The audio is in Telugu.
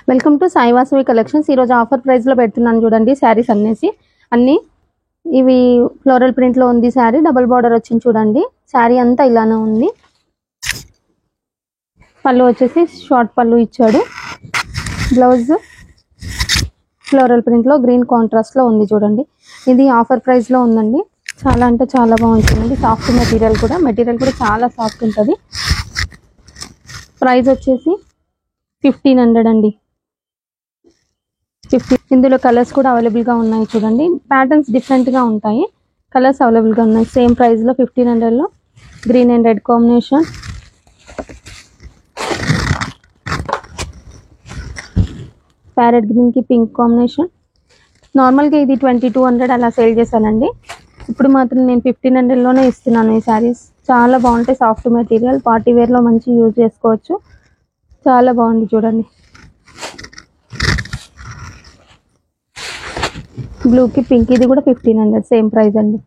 Welcome to Sai Vasavi collections. ఈరోజు ఆఫర్ ప్రైస్ లో పెడుతున్నాను చూడండి. శారీస్ అన్ని ఇవి ఫ్లోరల్ ప్రింట్ లో ఉంది. శారీ డబుల్ బార్డర్ వచ్చింది చూడండి. శారీ అంతా ఇలానే ఉంది. పళ్ళు వచ్చేసి షార్ట్ పళ్ళు ఇచ్చాడు. బ్లౌజ్ ఫ్లోరల్ ప్రింట్ లో గ్రీన్ కాంట్రాస్ట్ లో ఉంది చూడండి. ఇది ఆఫర్ ప్రైస్ లో ఉందండి. చాలా అంటే చాలా బాగుంటుందండి. సాఫ్ట్ మెటీరియల్ కూడా చాలా సాఫ్ట్ ఉంటుంది. ప్రైస్ వచ్చేసి 1500 అండి. 50. ఇందులో కలర్స్ కూడా అవైలబుల్ గా ఉన్నాయి చూడండి. ప్యాటర్న్స్ డిఫరెంట్ గా ఉంటాయి. కలర్స్ అవైలబుల్ గా ఉన్నాయి. సేమ్ ప్రైస్ లో 1500 లో green and red combination, parrot green కి పింక్ కాంబినేషన్. నార్మల్ గా ఇది 2200 అలా సేల్ చేశానండి. ఇప్పుడు మాత్రం నేను 1500 లోనే ఇస్తున్నాను. ఈ శారీస్ చాలా బాగుంటాయి. సాఫ్ట్ మెటీరియల్, పార్టీ వేర్ లో మంచి యూజ్ చేసుకోవచ్చు. చాలా బాగుంది చూడండి. బ్లూ కి పింక్, ఇది కూడా 1500 సేమ్ ప్రైస్ అండి.